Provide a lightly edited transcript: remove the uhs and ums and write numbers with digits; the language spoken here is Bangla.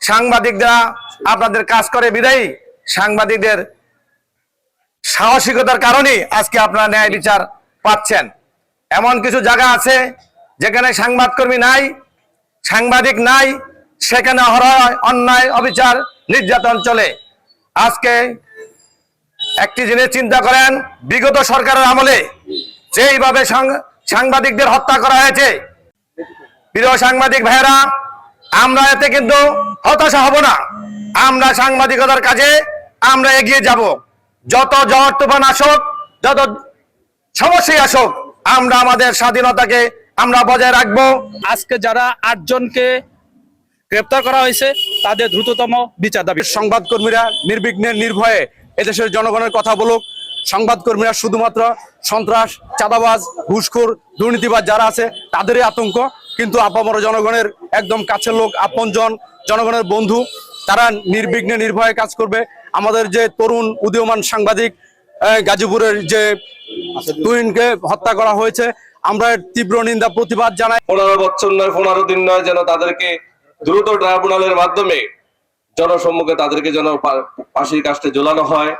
সাংবাদিকরা আপনাদের কাজ করে বিদায়ী সাংবাদিকদের সাহসিকতার কারণে আজকে আপনারা ন্যায় বিচার পাচ্ছেন। এমন কিছু জায়গা আছে যেখানে সংবাদকর্মী নাই, সাংবাদিক নাই, সেখানে অন্যায়, অবিচার, নির্যাতন চলে। আজকে একটি জিনিস চিন্তা করেন, বিগত সরকারের আমলে যেইভাবে সাংবাদিকদের হত্যা করা হয়েছে, প্রিয় সাংবাদিক ভাইয়েরা, আমরা এতে কিন্তু হতাশা হব না। আমরা সাংবাদিকতার কাজে আমরা এগিয়ে যাব। যত ঝড় তুফান আসুক, যত সমস্যাই আসুক, আমরা আমাদের স্বাধীনতাকে আমরা বজায় রাখবো। আজকে যারা 8 জনকে গ্রেপ্তার করা হয়েছে তাদের দ্রুততম বিচার দাবি। সংবাদকর্মীরা নির্বিঘ্নে নির্ভয়ে এদেশের জনগণের কথা বলুক। সংবাদকর্মীরা শুধুমাত্র সন্ত্রাস, চাঁদাবাজ, ঘুষখোর, দুর্নীতিবাজ যারা আছে তাদেরই আতঙ্ক, কিন্তু আপামর জনগণের একদম কাছের লোক, আপনজন, জনগণের বন্ধু, তারা নির্বিঘ্নে নির্ভয়ে কাজ করবে। আমাদের যে তরুণ উদীয়মান সাংবাদিক গাজীপুরের যে তুহিনকে হত্যা করা হয়েছে, আমরা তীব্র নিন্দা প্রতিবাদ জানাই। 15 বছর নয়, 15 দিন নয়, যেন তাদেরকে দ্রুত ট্রাইব্যুনালের মাধ্যমে জনসম্মুখে তাদেরকে যেন ফাঁসির কাস্টে ঝোলানো হয়।